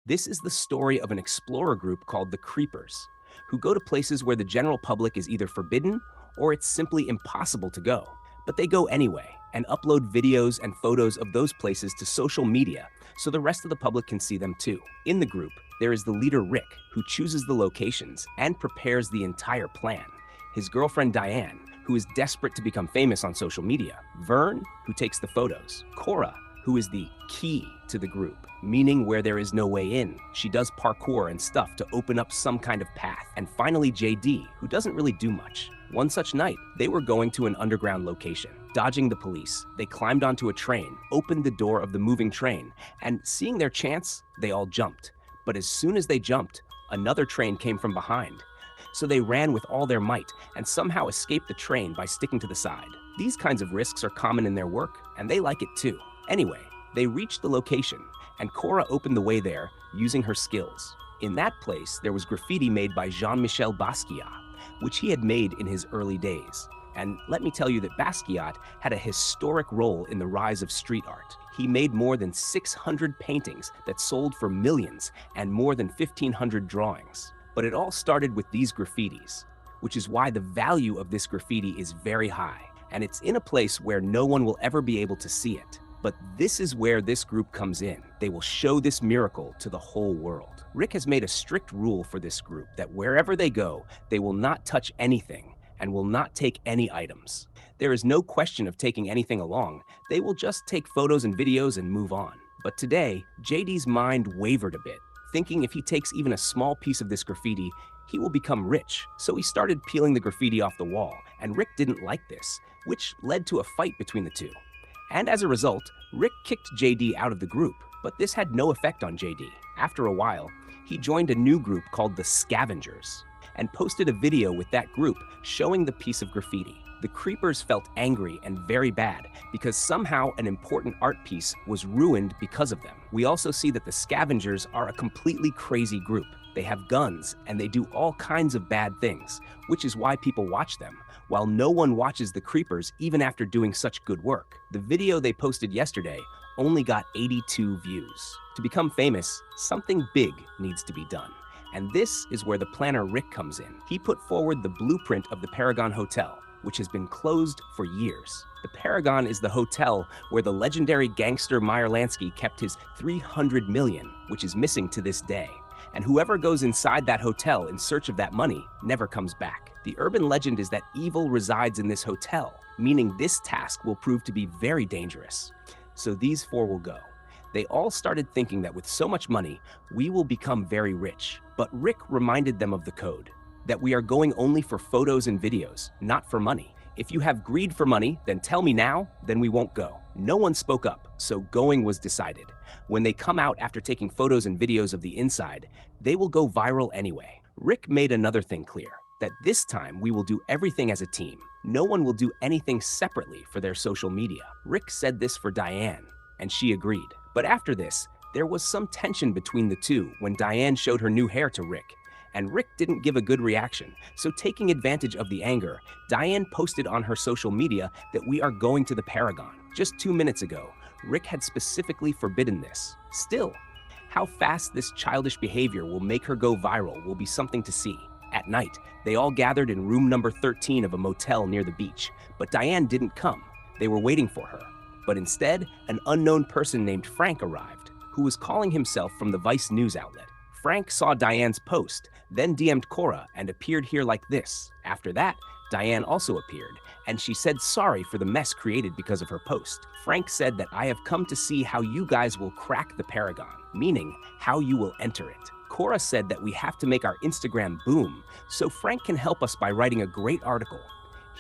This is the story of an explorer group called the Creepers, who go to places where the general public is either forbidden or it's simply impossible to go. But they go anyway and upload videos and photos of those places to social media so the rest of the public can see them too. In the group, there is the leader Rick, who chooses the locations and prepares the entire plan. His girlfriend Diane, who is desperate to become famous on social media. Vern, who takes the photos. Cora, who is the key to the group, meaning where there is no way in. She does parkour and stuff to open up some kind of path. And finally, JD, who doesn't really do much. One such night, they were going to an underground location. Dodging the police, they climbed onto a train, opened the door of the moving train, and seeing their chance, they all jumped. But as soon as they jumped, another train came from behind. So they ran with all their might and somehow escaped the train by sticking to the side. These kinds of risks are common in their work, and they like it too. Anyway, they reached the location, and Cora opened the way there using her skills. In that place, there was graffiti made by Jean-Michel Basquiat, which he had made in his early days. And let me tell you that Basquiat had a historic role in the rise of street art. He made more than 600 paintings that sold for millions and more than 1,500 drawings. But it all started with these graffitis, which is why the value of this graffiti is very high, and it's in a place where no one will ever be able to see it. But this is where this group comes in. They will show this miracle to the whole world. Rick has made a strict rule for this group that wherever they go, they will not touch anything and will not take any items. There is no question of taking anything along. They will just take photos and videos and move on. But today, JD's mind wavered a bit, thinking if he takes even a small piece of this graffiti, he will become rich. So he started peeling the graffiti off the wall, and Rick didn't like this, which led to a fight between the two. And as a result, Rick kicked JD out of the group, but this had no effect on JD. After a while, he joined a new group called the Scavengers and posted a video with that group showing the piece of graffiti. The Creepers felt angry and very bad because somehow an important art piece was ruined because of them. We also see that the Scavengers are a completely crazy group. They have guns and they do all kinds of bad things, which is why people watch them, while no one watches the Creepers even after doing such good work. The video they posted yesterday only got 82 views. To become famous, something big needs to be done. And this is where the planner Rick comes in. He put forward the blueprint of the Paragon Hotel, which has been closed for years. The Paragon is the hotel where the legendary gangster Meyer Lansky kept his 300 million, which is missing to this day. And whoever goes inside that hotel in search of that money never comes back. The urban legend is that evil resides in this hotel, meaning this task will prove to be very dangerous. So these four will go. They all started thinking that with so much money, we will become very rich. But Rick reminded them of the code, that we are going only for photos and videos, not for money. If you have greed for money, then tell me now, then we won't go. No one spoke up, so going was decided. When they come out after taking photos and videos of the inside, they will go viral anyway. Rick made another thing clear, that this time we will do everything as a team. No one will do anything separately for their social media. Rick said this for Diane, and she agreed. But after this, there was some tension between the two when Diane showed her new hair to Rick, and Rick didn't give a good reaction. So taking advantage of the anger, Diane posted on her social media that we are going to the Paragon. Just 2 minutes ago, Rick had specifically forbidden this. Still, how fast this childish behavior will make her go viral will be something to see. At night, they all gathered in room number 13 of a motel near the beach, but Diane didn't come. They were waiting for her. But instead, an unknown person named Frank arrived, who was calling himself from the Vice news outlet. Frank saw Diane's post, then DM'd Cora and appeared here like this. After that, Diane also appeared, and she said sorry for the mess created because of her post. Frank said that I have come to see how you guys will crack the Paragon, meaning how you will enter it. Cora said that we have to make our Instagram boom, so Frank can help us by writing a great article.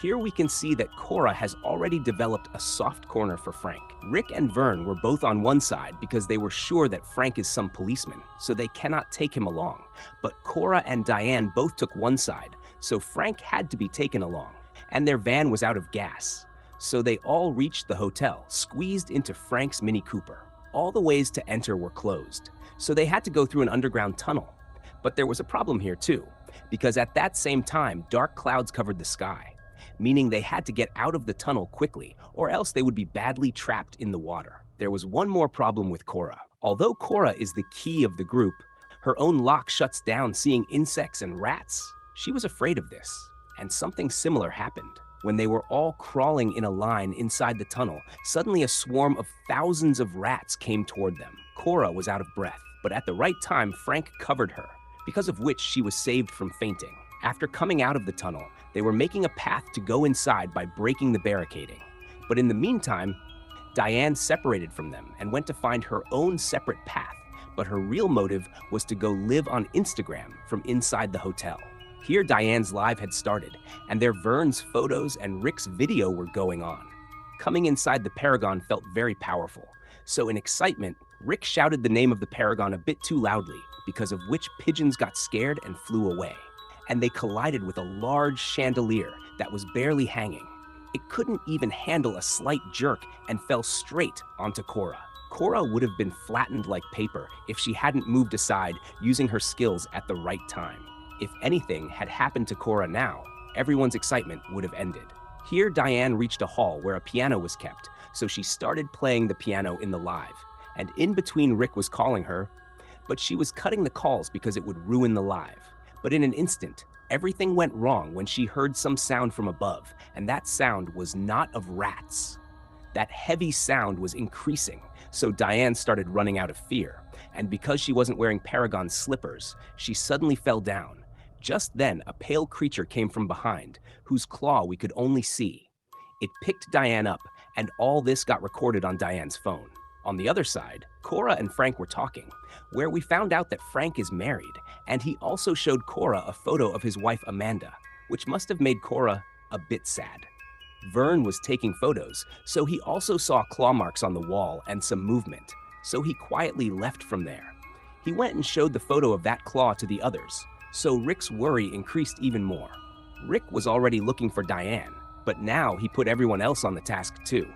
Here we can see that Cora has already developed a soft corner for Frank. Rick and Vern were both on one side because they were sure that Frank is some policeman, so they cannot take him along. But Cora and Diane both took one side, so Frank had to be taken along. And their van was out of gas. So they all reached the hotel, squeezed into Frank's Mini Cooper. All the ways to enter were closed, so they had to go through an underground tunnel. But there was a problem here too, because at that same time, dark clouds covered the sky, meaning they had to get out of the tunnel quickly, or else they would be badly trapped in the water. There was one more problem with Cora. Although Cora is the key of the group, her own lock shuts down seeing insects and rats. She was afraid of this, and something similar happened. When they were all crawling in a line inside the tunnel, suddenly a swarm of thousands of rats came toward them. Cora was out of breath, but at the right time, Frank covered her, because of which she was saved from fainting. After coming out of the tunnel, they were making a path to go inside by breaking the barricading. But in the meantime, Diane separated from them and went to find her own separate path, but her real motive was to go live on Instagram from inside the hotel. Here Diane's live had started, and there Vern's photos and Rick's video were going on. Coming inside the Paragon felt very powerful, so in excitement, Rick shouted the name of the Paragon a bit too loudly, because of which pigeons got scared and flew away, and they collided with a large chandelier that was barely hanging. It couldn't even handle a slight jerk and fell straight onto Cora. Cora would have been flattened like paper if she hadn't moved aside using her skills at the right time. If anything had happened to Cora now, everyone's excitement would have ended. Here, Diane reached a hall where a piano was kept, so she started playing the piano in the live. And in between, Rick was calling her, but she was cutting the calls because it would ruin the live. But in an instant, everything went wrong when she heard some sound from above, and that sound was not of rats. That heavy sound was increasing, so Diane started running out of fear, and because she wasn't wearing Paragon slippers, she suddenly fell down. Just then, a pale creature came from behind, whose claw we could only see. It picked Diane up, and all this got recorded on Diane's phone. On the other side, Cora and Frank were talking, where we found out that Frank is married, and he also showed Cora a photo of his wife Amanda, which must have made Cora a bit sad. Vern was taking photos, so he also saw claw marks on the wall and some movement, so he quietly left from there. He went and showed the photo of that claw to the others, so Rick's worry increased even more. Rick was already looking for Diane, but now he put everyone else on the task too.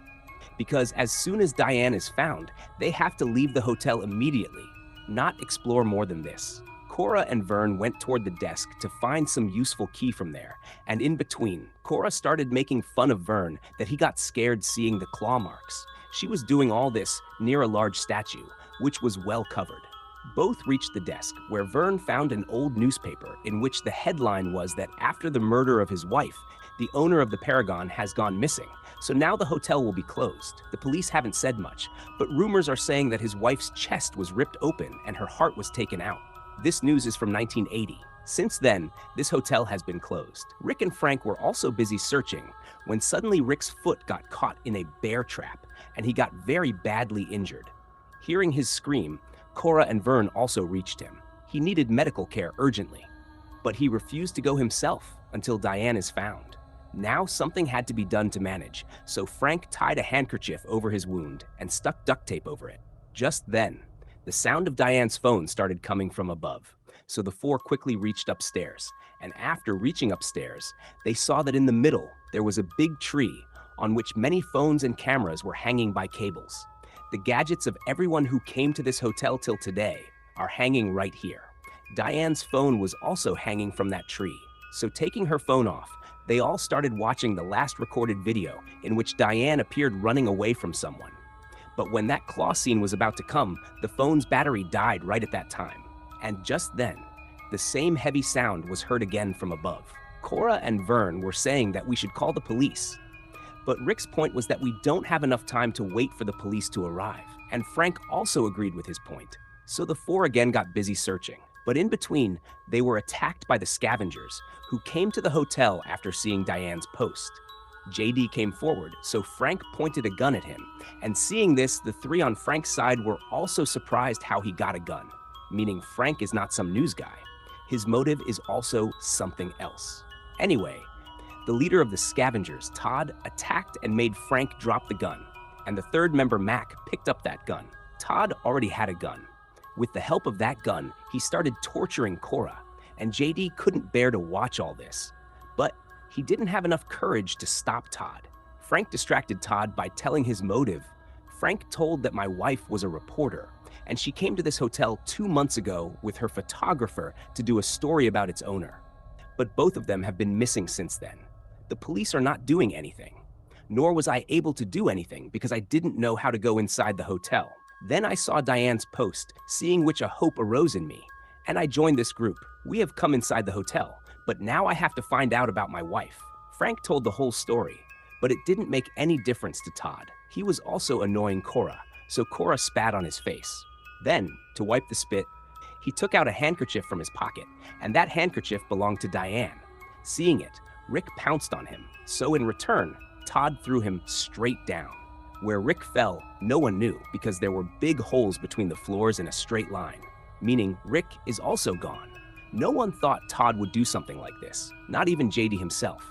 Because as soon as Diane is found, they have to leave the hotel immediately, not explore more than this. Cora and Vern went toward the desk to find some useful key from there, and in between, Cora started making fun of Vern that he got scared seeing the claw marks. She was doing all this near a large statue, which was well covered. Both reached the desk, where Vern found an old newspaper in which the headline was that after the murder of his wife, the owner of the Paragon has gone missing, so now the hotel will be closed. The police haven't said much, but rumors are saying that his wife's chest was ripped open and her heart was taken out. This news is from 1980. Since then, this hotel has been closed. Rick and Frank were also busy searching when suddenly Rick's foot got caught in a bear trap and he got very badly injured. Hearing his scream, Cora and Vern also reached him. He needed medical care urgently, but he refused to go himself until Diane is found. Now something had to be done to manage, so Frank tied a handkerchief over his wound and stuck duct tape over it. Just then, the sound of Diane's phone started coming from above, so the four quickly reached upstairs, and after reaching upstairs, they saw that in the middle there was a big tree on which many phones and cameras were hanging by cables. The gadgets of everyone who came to this hotel till today are hanging right here. Diane's phone was also hanging from that tree, so taking her phone off, they all started watching the last recorded video in which Diane appeared running away from someone. But when that claw scene was about to come, the phone's battery died right at that time. And just then, the same heavy sound was heard again from above. Cora and Vern were saying that we should call the police. But Rick's point was that we don't have enough time to wait for the police to arrive. And Frank also agreed with his point. So the four again got busy searching. But in between, they were attacked by the scavengers, who came to the hotel after seeing Diane's post. JD came forward, so Frank pointed a gun at him, and seeing this, the three on Frank's side were also surprised how he got a gun, meaning Frank is not some news guy. His motive is also something else. Anyway, the leader of the scavengers, Todd, attacked and made Frank drop the gun, and the third member, Mac, picked up that gun. Todd already had a gun. With the help of that gun, he started torturing Cora, and JD couldn't bear to watch all this. But he didn't have enough courage to stop Todd. Frank distracted Todd by telling his motive. Frank told that my wife was a reporter, and she came to this hotel 2 months ago with her photographer to do a story about its owner. But both of them have been missing since then. The police are not doing anything, nor was I able to do anything because I didn't know how to go inside the hotel. Then I saw Diane's post, seeing which a hope arose in me, and I joined this group. We have come inside the hotel, but now I have to find out about my wife. Frank told the whole story, but it didn't make any difference to Todd. He was also annoying Cora, so Cora spat on his face. Then, to wipe the spit, he took out a handkerchief from his pocket, and that handkerchief belonged to Diane. Seeing it, Rick pounced on him, so in return, Todd threw him straight down. Where Rick fell, no one knew because there were big holes between the floors in a straight line, meaning Rick is also gone. No one thought Todd would do something like this, not even JD himself.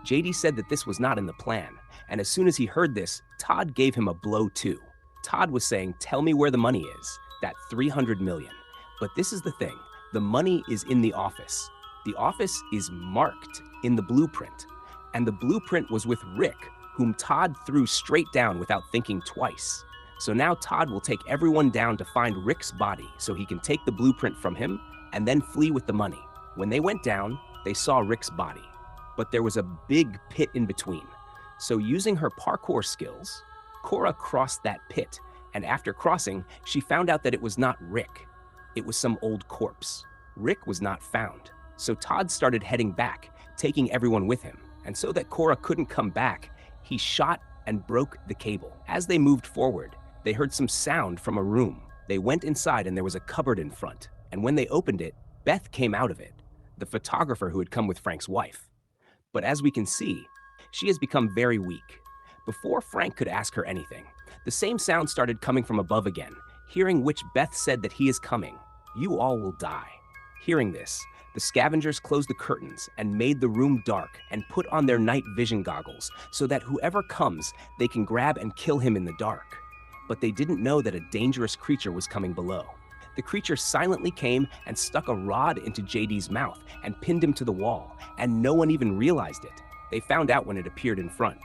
JD said that this was not in the plan, and as soon as he heard this, Todd gave him a blow too. Todd was saying, "Tell me where the money is, that 300 million. But this is the thing, the money is in the office. The office is marked in the blueprint, and the blueprint was with Rick, whom Todd threw straight down without thinking twice. So now Todd will take everyone down to find Rick's body so he can take the blueprint from him and then flee with the money." When they went down, they saw Rick's body, but there was a big pit in between. So using her parkour skills, Cora crossed that pit, and after crossing, she found out that it was not Rick. It was some old corpse. Rick was not found. So Todd started heading back, taking everyone with him. And so that Cora couldn't come back, he shot and broke the cable. As they moved forward, they heard some sound from a room. They went inside and there was a cupboard in front. And when they opened it, Beth came out of it, the photographer who had come with Frank's wife. But as we can see, she has become very weak. Before Frank could ask her anything, the same sound started coming from above again, hearing which Beth said that he is coming. "You all will die." Hearing this, the scavengers closed the curtains and made the room dark and put on their night vision goggles so that whoever comes, they can grab and kill him in the dark. But they didn't know that a dangerous creature was coming below. The creature silently came and stuck a rod into JD's mouth and pinned him to the wall, and no one even realized it. They found out when it appeared in front.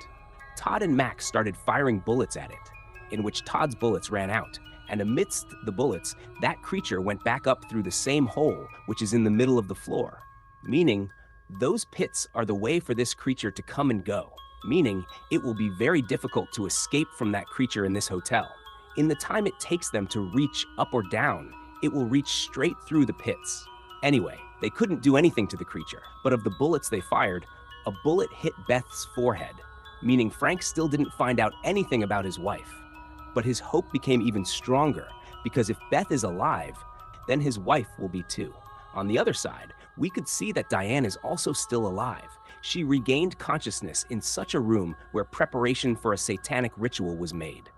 Todd and Max started firing bullets at it, in which Todd's bullets ran out, and amidst the bullets, that creature went back up through the same hole, which is in the middle of the floor. Meaning, those pits are the way for this creature to come and go. Meaning, it will be very difficult to escape from that creature in this hotel. In the time it takes them to reach up or down, it will reach straight through the pits. Anyway, they couldn't do anything to the creature, but of the bullets they fired, a bullet hit Beth's forehead, meaning Frank still didn't find out anything about his wife. But his hope became even stronger, because if Beth is alive, then his wife will be too. On the other side, we could see that Diane is also still alive. She regained consciousness in such a room where preparation for a satanic ritual was made.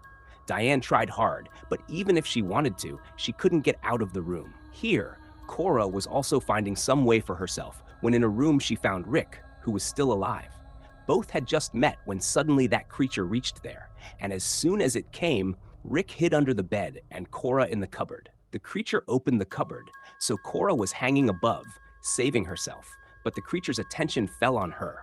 Diane tried hard, but even if she wanted to, she couldn't get out of the room. Here, Cora was also finding some way for herself when in a room she found Rick, who was still alive. Both had just met when suddenly that creature reached there, and as soon as it came, Rick hid under the bed and Cora in the cupboard. The creature opened the cupboard, so Cora was hanging above, saving herself, but the creature's attention fell on her.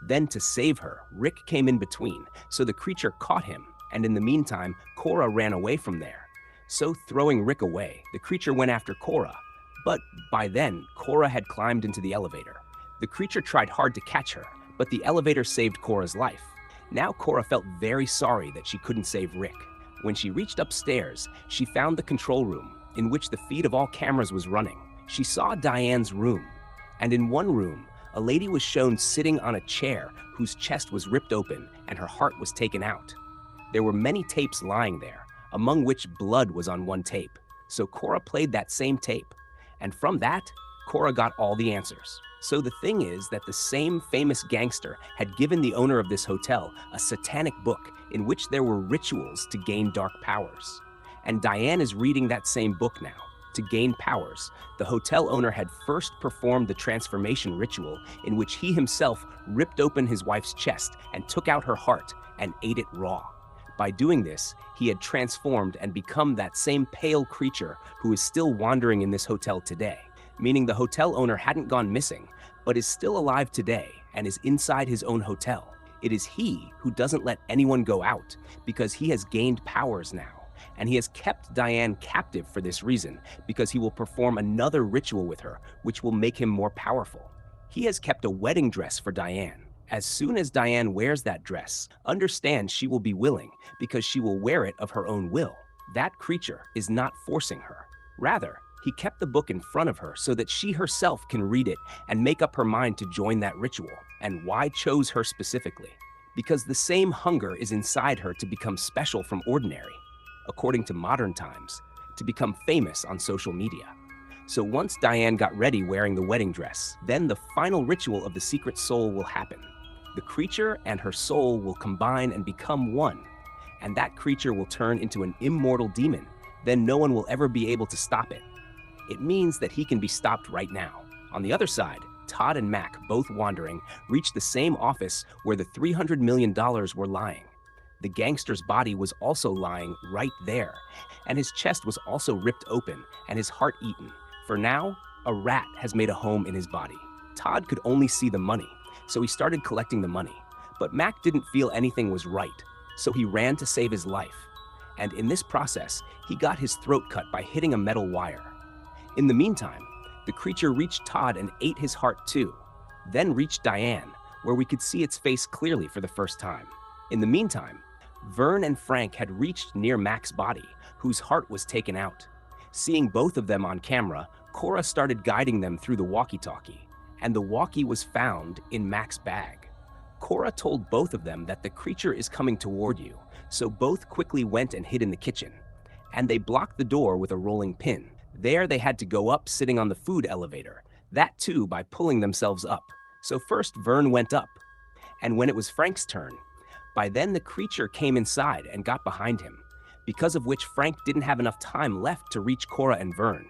Then to save her, Rick came in between, so the creature caught him, and in the meantime, Cora ran away from there. So throwing Rick away, the creature went after Cora, but by then, Cora had climbed into the elevator. The creature tried hard to catch her, but the elevator saved Cora's life. Now Cora felt very sorry that she couldn't save Rick. When she reached upstairs, she found the control room, in which the feed of all cameras was running. She saw Diane's room, and in one room, a lady was shown sitting on a chair whose chest was ripped open and her heart was taken out. There were many tapes lying there, among which blood was on one tape. So Cora played that same tape, and from that, Cora got all the answers. So the thing is that the same famous gangster had given the owner of this hotel a satanic book in which there were rituals to gain dark powers. And Diane is reading that same book now. To gain powers, the hotel owner had first performed the transformation ritual in which he himself ripped open his wife's chest and took out her heart and ate it raw. By doing this, he had transformed and become that same pale creature who is still wandering in this hotel today, meaning the hotel owner hadn't gone missing, but is still alive today and is inside his own hotel. It is he who doesn't let anyone go out because he has gained powers now, and he has kept Diane captive for this reason because he will perform another ritual with her, which will make him more powerful. He has kept a wedding dress for Diane. As soon as Diane wears that dress, understand she will be willing because she will wear it of her own will. That creature is not forcing her. Rather, he kept the book in front of her so that she herself can read it and make up her mind to join that ritual. And why chose her specifically? Because the same hunger is inside her to become special from ordinary, according to modern times, to become famous on social media. So once Diane got ready wearing the wedding dress, then the final ritual of the secret soul will happen. The creature and her soul will combine and become one, and that creature will turn into an immortal demon. Then no one will ever be able to stop it. It means that he can be stopped right now. On the other side, Todd and Mac, both wandering, reached the same office where the $300 million were lying. The gangster's body was also lying right there, and his chest was also ripped open and his heart eaten. For now, a rat has made a home in his body. Todd could only see the money, so he started collecting the money. But Mac didn't feel anything was right, so he ran to save his life. And in this process, he got his throat cut by hitting a metal wire. In the meantime, the creature reached Todd and ate his heart too, then reached Diane, where we could see its face clearly for the first time. In the meantime, Vern and Frank had reached near Mac's body, whose heart was taken out. Seeing both of them on camera, Cora started guiding them through the walkie-talkie, and the walkie was found in Mac's bag. Cora told both of them that the creature is coming toward you, so both quickly went and hid in the kitchen. And they blocked the door with a rolling pin. There they had to go up sitting on the food elevator, that too by pulling themselves up. So first Vern went up, and when it was Frank's turn, by then the creature came inside and got behind him, because of which Frank didn't have enough time left to reach Cora and Vern.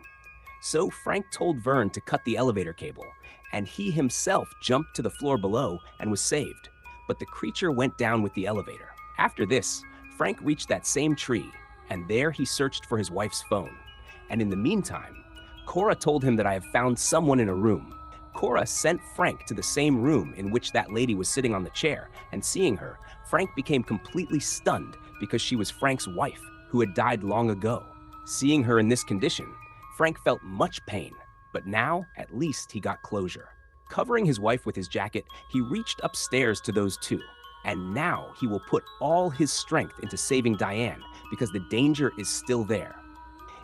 So Frank told Vern to cut the elevator cable, and he himself jumped to the floor below and was saved. But the creature went down with the elevator. After this, Frank reached that same tree, and there he searched for his wife's phone. And in the meantime, Cora told him that I have found someone in a room. Cora sent Frank to the same room in which that lady was sitting on the chair, and seeing her, Frank became completely stunned because she was Frank's wife, who had died long ago. Seeing her in this condition, Frank felt much pain, but now, at least, he got closure. Covering his wife with his jacket, he reached upstairs to those two, and now he will put all his strength into saving Diane because the danger is still there.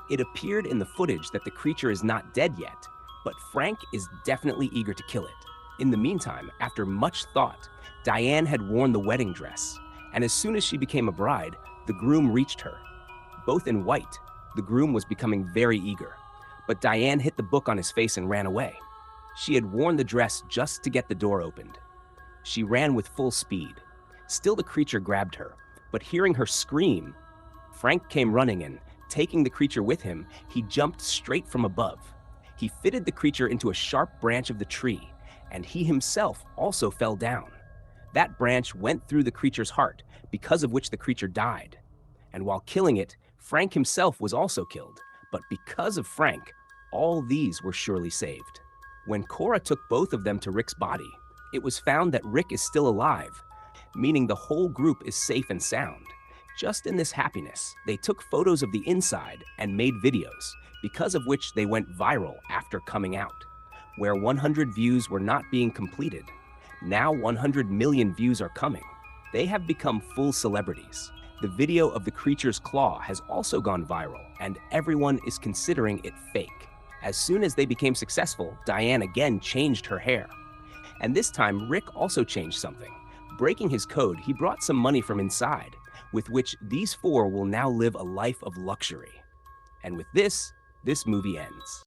It appeared in the footage that the creature is not dead yet, but Frank is definitely eager to kill it. In the meantime, after much thought, Diane had worn the wedding dress, and as soon as she became a bride, the groom reached her. Both in white, the groom was becoming very eager, but Diane hit the book on his face and ran away. She had worn the dress just to get the door opened. She ran with full speed. Still the creature grabbed her, but hearing her scream, Frank came running and, taking the creature with him, he jumped straight from above. He fitted the creature into a sharp branch of the tree, and he himself also fell down. That branch went through the creature's heart, because of which the creature died. And while killing it, Frank himself was also killed, but because of Frank, all these were surely saved. When Cora took both of them to Rick's body, it was found that Rick is still alive, meaning the whole group is safe and sound. Just in this happiness, they took photos of the inside and made videos, because of which they went viral after coming out. Where 100 views were not being completed, now 100 million views are coming. They have become full celebrities. The video of the creature's claw has also gone viral, and everyone is considering it fake. As soon as they became successful, Diane again changed her hair. And this time, Rick also changed something. Breaking his code, he brought some money from inside, with which these four will now live a life of luxury. And with this movie ends.